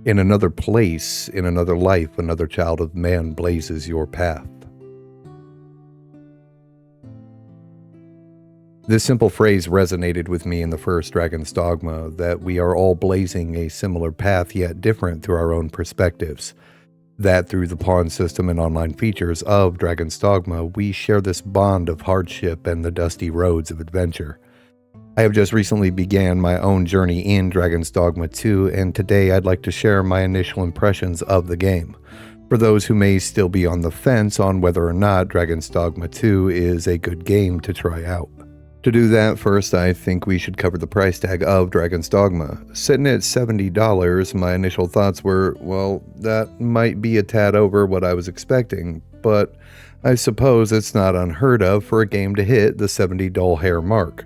In another place, in another life, another child of man blazes your path. This simple phrase resonated with me in the first Dragon's Dogma, that we are all blazing a similar path yet different through our own perspectives. That through the pawn system and online features of Dragon's Dogma, we share this bond of hardship and the dusty roads of adventure. I have just recently began my own journey in Dragon's Dogma 2, and today I'd like to share my initial impressions of the game. For those who may still be on the fence on whether or not Dragon's Dogma 2 is a good game to try out. To do that, first I think we should cover the price tag of Dragon's Dogma. Sitting at $70, my initial thoughts were, well, that might be a tad over what I was expecting, but I suppose it's not unheard of for a game to hit the $70 hair mark.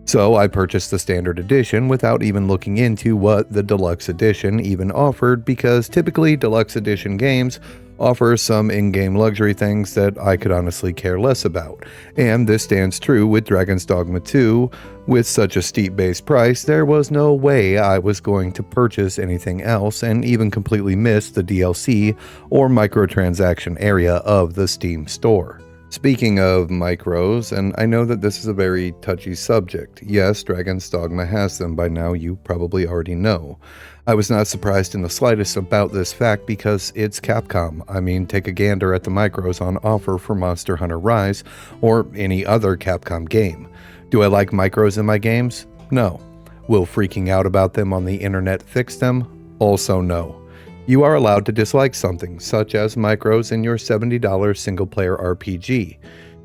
So I purchased the standard edition without even looking into what the deluxe edition even offered, because typically deluxe edition games offer some in-game luxury things that I could honestly care less about. And this stands true with Dragon's Dogma 2. With such a steep base price, there was no way I was going to purchase anything else and even completely miss the DLC or microtransaction area of the Steam store. Speaking of micros, and I know that this is a very touchy subject. Yes, Dragon's Dogma has them by now, you probably already know. I was not surprised in the slightest about this fact because it's Capcom. I mean, take a gander at the micros on offer for Monster Hunter Rise or any other Capcom game. Do I like micros in my games? No. Will freaking out about them on the internet fix them? Also no. You are allowed to dislike something, such as micros in your $70 single-player RPG.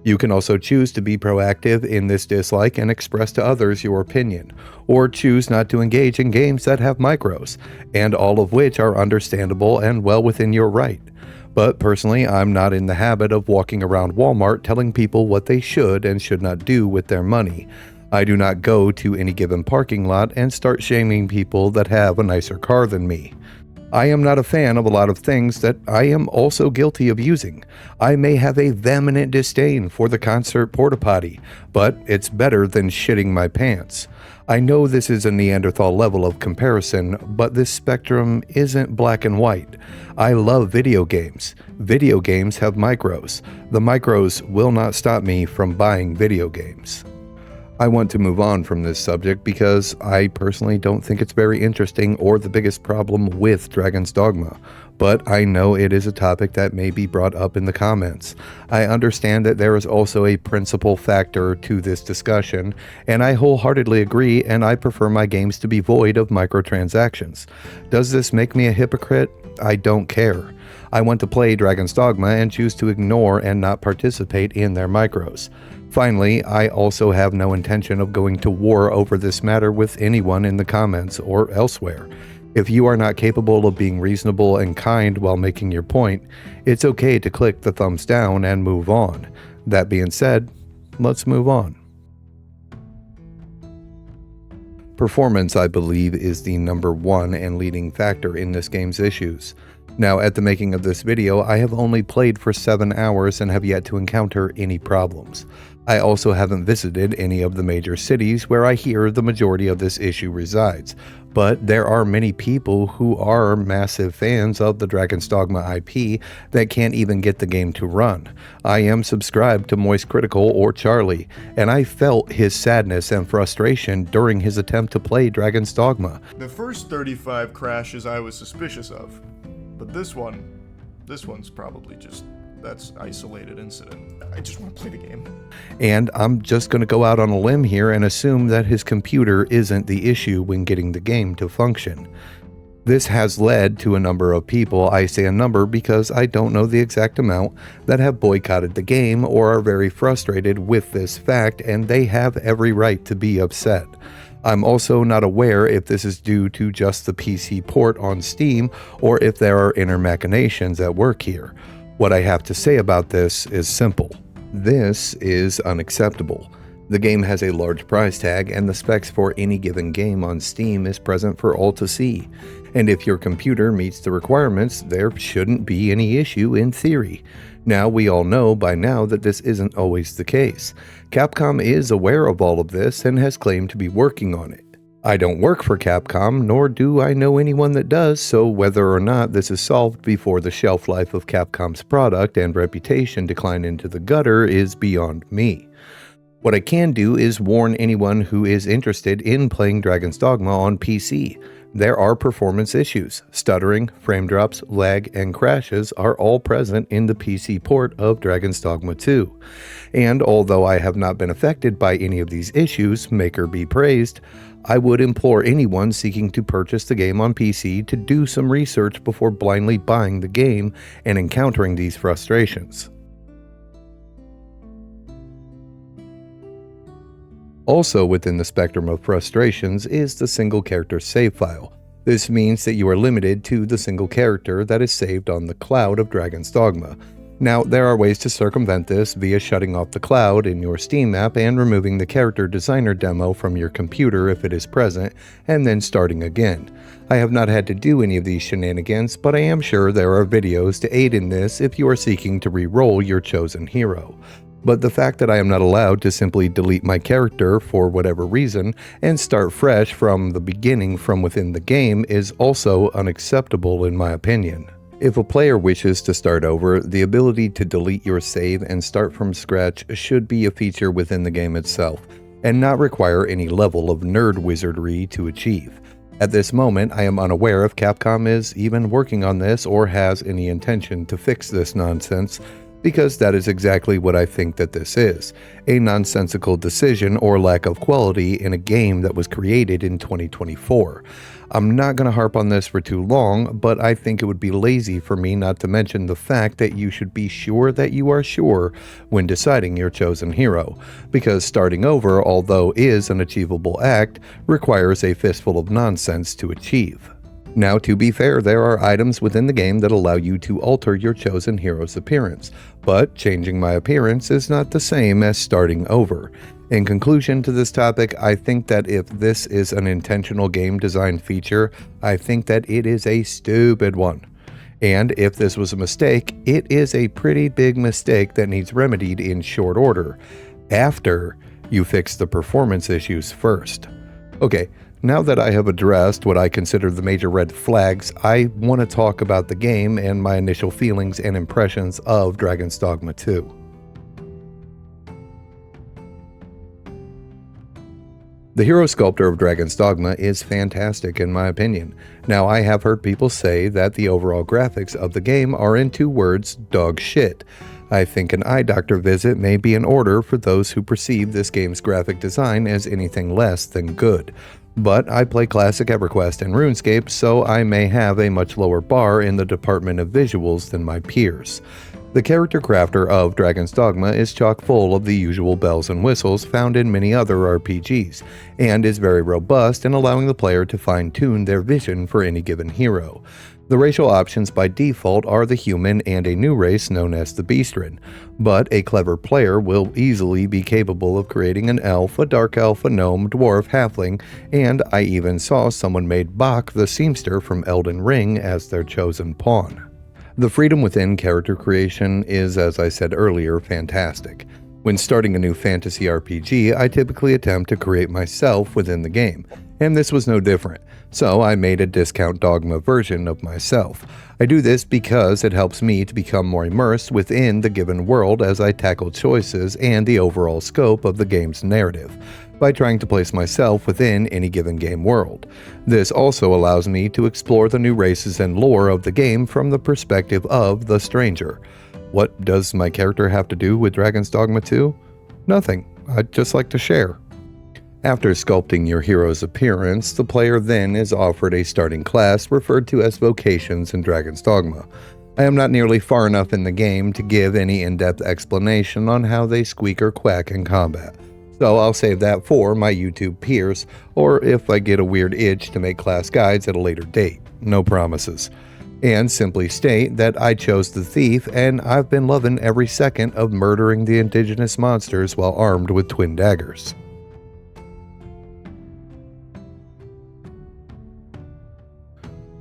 You can also choose to be proactive in this dislike and express to others your opinion, or choose not to engage in games that have micros, and all of which are understandable and well within your right. But personally, I'm not in the habit of walking around Walmart telling people what they should and should not do with their money. I do not go to any given parking lot and start shaming people that have a nicer car than me. I am not a fan of a lot of things that I am also guilty of using. I may have a vehement disdain for the concert porta potty, but it's better than shitting my pants. I know this is a Neanderthal level of comparison, but this spectrum isn't black and white. I love video games. Video games have micros. The micros will not stop me from buying video games. I want to move on from this subject because I personally don't think it's very interesting or the biggest problem with Dragon's Dogma, but I know it is a topic that may be brought up in the comments. I understand that there is also a principal factor to this discussion, and I wholeheartedly agree, and I prefer my games to be void of microtransactions. Does this make me a hypocrite? I don't care. I want to play Dragon's Dogma and choose to ignore and not participate in their micros. Finally, I also have no intention of going to war over this matter with anyone in the comments or elsewhere. If you are not capable of being reasonable and kind while making your point, it's okay to click the thumbs down and move on. That being said, let's move on. Performance, I believe, is the number one and leading factor in this game's issues. Now, at the making of this video, I have only played for 7 hours and have yet to encounter any problems. I also haven't visited any of the major cities where I hear the majority of this issue resides, but there are many people who are massive fans of the Dragon's Dogma IP that can't even get the game to run. I am subscribed to Moist Critical or Charlie, and I felt his sadness and frustration during his attempt to play Dragon's Dogma. The first 35 crashes I was suspicious of, but this one's probably just, that's isolated incident. I just want to play the game. And I'm just going to go out on a limb here and assume that his computer isn't the issue when getting the game to function. This has led to a number of people, I say a number because I don't know the exact amount, that have boycotted the game or are very frustrated with this fact, and they have every right to be upset. I'm also not aware if this is due to just the PC port on Steam or if there are inner machinations at work here. What I have to say about this is simple. This is unacceptable. The game has a large price tag, and the specs for any given game on Steam is present for all to see. And if your computer meets the requirements, there shouldn't be any issue in theory. Now, we all know by now that this isn't always the case. Capcom is aware of all of this and has claimed to be working on it. I don't work for Capcom, nor do I know anyone that does, so whether or not this is solved before the shelf life of Capcom's product and reputation decline into the gutter is beyond me. What I can do is warn anyone who is interested in playing Dragon's Dogma on PC. There are performance issues. Stuttering, frame drops, lag, and crashes are all present in the PC port of Dragon's Dogma 2. And although I have not been affected by any of these issues, maker be praised, I would implore anyone seeking to purchase the game on PC to do some research before blindly buying the game and encountering these frustrations. Also within the spectrum of frustrations is the single character save file. This means that you are limited to the single character that is saved on the cloud of Dragon's Dogma. Now, there are ways to circumvent this via shutting off the cloud in your Steam app and removing the character designer demo from your computer if it is present, and then starting again. I have not had to do any of these shenanigans, but I am sure there are videos to aid in this if you are seeking to re-roll your chosen hero. But the fact that I am not allowed to simply delete my character for whatever reason and start fresh from the beginning from within the game is also unacceptable in my opinion. If a player wishes to start over, the ability to delete your save and start from scratch should be a feature within the game itself, and not require any level of nerd wizardry to achieve. At this moment, I am unaware if Capcom is even working on this or has any intention to fix this nonsense, because that is exactly what I think that this is, a nonsensical decision or lack of quality in a game that was created in 2024. I'm not going to harp on this for too long, but I think it would be lazy for me not to mention the fact that you should be sure that you are sure when deciding your chosen hero, because starting over, although is an achievable act, requires a fistful of nonsense to achieve. Now, to be fair, there are items within the game that allow you to alter your chosen hero's appearance, but changing my appearance is not the same as starting over. In conclusion to this topic, I think that if this is an intentional game design feature, I think that it is a stupid one. And if this was a mistake, it is a pretty big mistake that needs remedied in short order, after you fix the performance issues first. Okay. Now that I have addressed what I consider the major red flags, I want to talk about the game and my initial feelings and impressions of Dragon's Dogma 2. The hero sculptor of Dragon's Dogma is fantastic in my opinion. Now, I have heard people say that the overall graphics of the game are, in 2 words, dog shit. I think an eye doctor visit may be in order for those who perceive this game's graphic design as anything less than good. But I play Classic EverQuest and RuneScape, so I may have a much lower bar in the department of visuals than my peers. The character crafter of Dragon's Dogma is chock full of the usual bells and whistles found in many other RPGs, and is very robust in allowing the player to fine-tune their vision for any given hero. The racial options by default are the human and a new race known as the Beastren, but a clever player will easily be capable of creating an elf, a dark elf, a gnome, dwarf, halfling, and I even saw someone made Bach the Seamster from Elden Ring as their chosen pawn. The freedom within character creation is, as I said earlier, fantastic. When starting a new fantasy RPG, I typically attempt to create myself within the game, and this was no different. So I made a discount Dogma version of myself. I do this because it helps me to become more immersed within the given world as I tackle choices and the overall scope of the game's narrative, by trying to place myself within any given game world. This also allows me to explore the new races and lore of the game from the perspective of the stranger. What does my character have to do with Dragon's Dogma 2? Nothing. I'd just like to share. After sculpting your hero's appearance, the player then is offered a starting class referred to as vocations in Dragon's Dogma. I am not nearly far enough in the game to give any in-depth explanation on how they squeak or quack in combat, so I'll save that for my YouTube peers, or if I get a weird itch to make class guides at a later date. No promises. And simply state that I chose the thief and I've been loving every second of murdering the indigenous monsters while armed with twin daggers.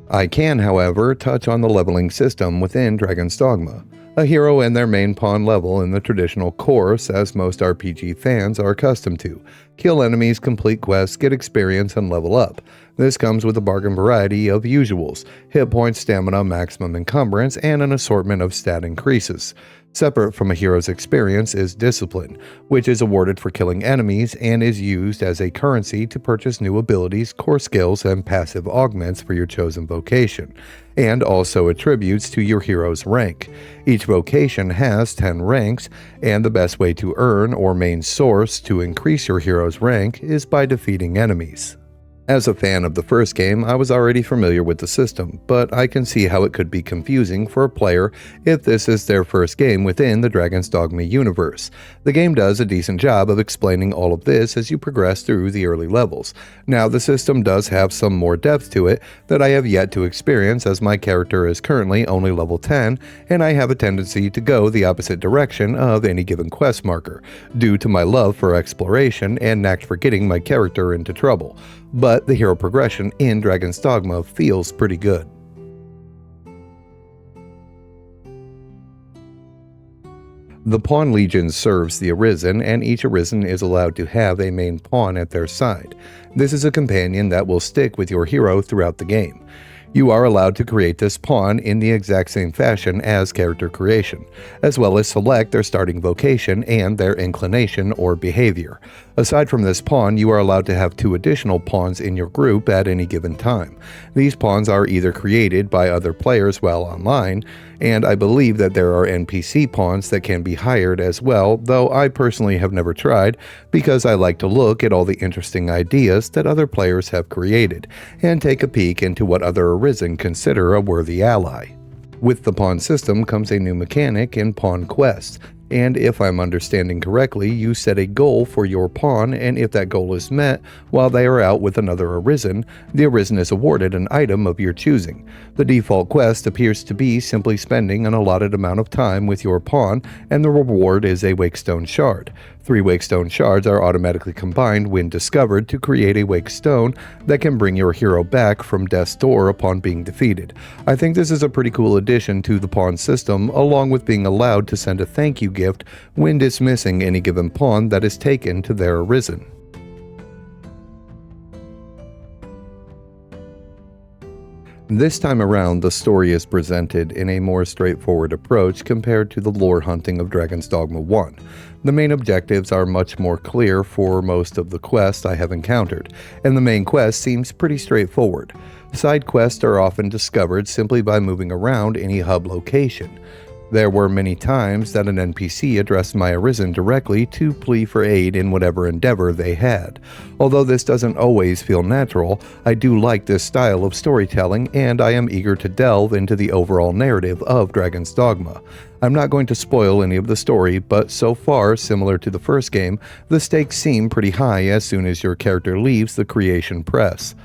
I can, however, touch on the leveling system within Dragon's Dogma. A hero and their main pawn level in the traditional course, as most RPG fans are accustomed to. Kill enemies, complete quests, get experience, and level up. This comes with a bargain variety of usuals: hit points, stamina, maximum encumbrance, and an assortment of stat increases. Separate from a hero's experience is discipline, which is awarded for killing enemies and is used as a currency to purchase new abilities, core skills, and passive augments for your chosen vocation, and also attributes to your hero's rank. Each vocation has 10 ranks, and the best way to earn or main source to increase your hero's rank is by defeating enemies. As a fan of the first game, I was already familiar with the system, but I can see how it could be confusing for a player if this is their first game within the Dragon's Dogma universe. The game does a decent job of explaining all of this as you progress through the early levels. Now, the system does have some more depth to it that I have yet to experience, as my character is currently only level 10, and I have a tendency to go the opposite direction of any given quest marker, due to my love for exploration and knack for getting my character into trouble. But the hero progression in Dragon's Dogma feels pretty good. The Pawn Legion serves the Arisen, and each Arisen is allowed to have a main pawn at their side. This is a companion that will stick with your hero throughout the game. You are allowed to create this pawn in the exact same fashion as character creation, as well as select their starting vocation and their inclination or behavior. Aside from this pawn, you are allowed to have 2 additional pawns in your group at any given time. These pawns are either created by other players while online, and I believe that there are NPC pawns that can be hired as well, though I personally have never tried because I like to look at all the interesting ideas that other players have created and take a peek into what other Arisen consider a worthy ally. With the pawn system comes a new mechanic in pawn quests, and if I'm understanding correctly, you set a goal for your pawn, and if that goal is met while they are out with another Arisen, the Arisen is awarded an item of your choosing. The default quest appears to be simply spending an allotted amount of time with your pawn, and the reward is a Wakestone Shard. 3 Wakestone Shards are automatically combined when discovered to create a Wakestone that can bring your hero back from death's door upon being defeated. I think this is a pretty cool addition to the pawn system, along with being allowed to send a thank you gift when dismissing any given pawn that is taken to their Arisen. This time around, the story is presented in a more straightforward approach compared to the lore hunting of Dragon's Dogma 1. The main objectives are much more clear for most of the quests I have encountered, and the main quest seems pretty straightforward. Side quests are often discovered simply by moving around any hub location. There were many times that an NPC addressed my Arisen directly to plea for aid in whatever endeavor they had. Although this doesn't always feel natural, I do like this style of storytelling, and I am eager to delve into the overall narrative of Dragon's Dogma. I'm not going to spoil any of the story, but so far, similar to the first game, the stakes seem pretty high as soon as your character leaves the creation press.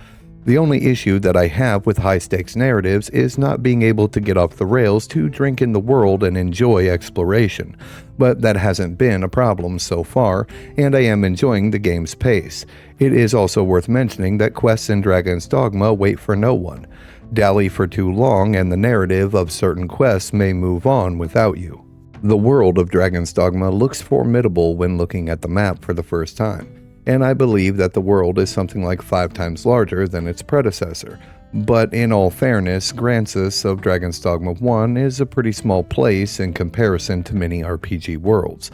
The only issue that I have with high-stakes narratives is not being able to get off the rails to drink in the world and enjoy exploration, but that hasn't been a problem so far, and I am enjoying the game's pace. It is also worth mentioning that quests in Dragon's Dogma wait for no one. Dally for too long and the narrative of certain quests may move on without you. The world of Dragon's Dogma looks formidable when looking at the map for the first time, and I believe that the world is something like 5 times larger than its predecessor. But in all fairness, Grancis of Dragon's Dogma 1 is a pretty small place in comparison to many RPG worlds.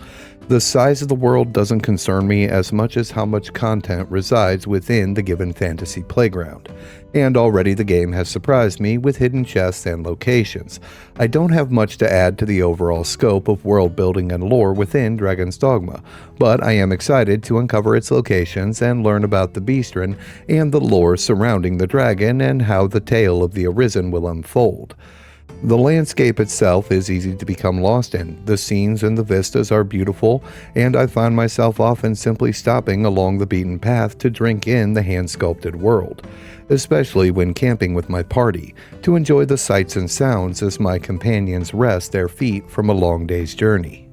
The size of the world doesn't concern me as much as how much content resides within the given fantasy playground. And already the game has surprised me with hidden chests and locations. I don't have much to add to the overall scope of world building and lore within Dragon's Dogma, but I am excited to uncover its locations and learn about the Beastren and the lore surrounding the dragon and how the tale of the Arisen will unfold. The landscape itself is easy to become lost in. The scenes and the vistas are beautiful, and I find myself often simply stopping along the beaten path to drink in the hand-sculpted world, especially when camping with my party, to enjoy the sights and sounds as my companions rest their feet from a long day's journey.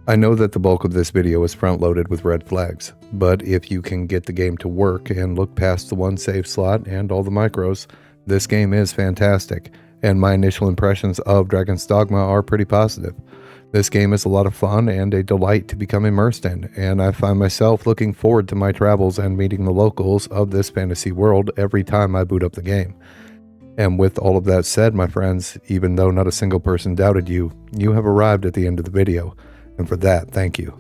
I know that the bulk of this video is front-loaded with red flags, but if you can get the game to work and look past the one save slot and all the micros, this game is fantastic, and my initial impressions of Dragon's Dogma are pretty positive. This game is a lot of fun and a delight to become immersed in, and I find myself looking forward to my travels and meeting the locals of this fantasy world every time I boot up the game. And with all of that said, my friends, even though not a single person doubted you, you have arrived at the end of the video, and for that, thank you.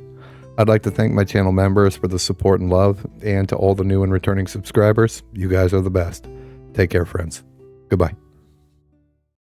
I'd like to thank my channel members for the support and love, and to all the new and returning subscribers, you guys are the best. Take care, friends. Goodbye.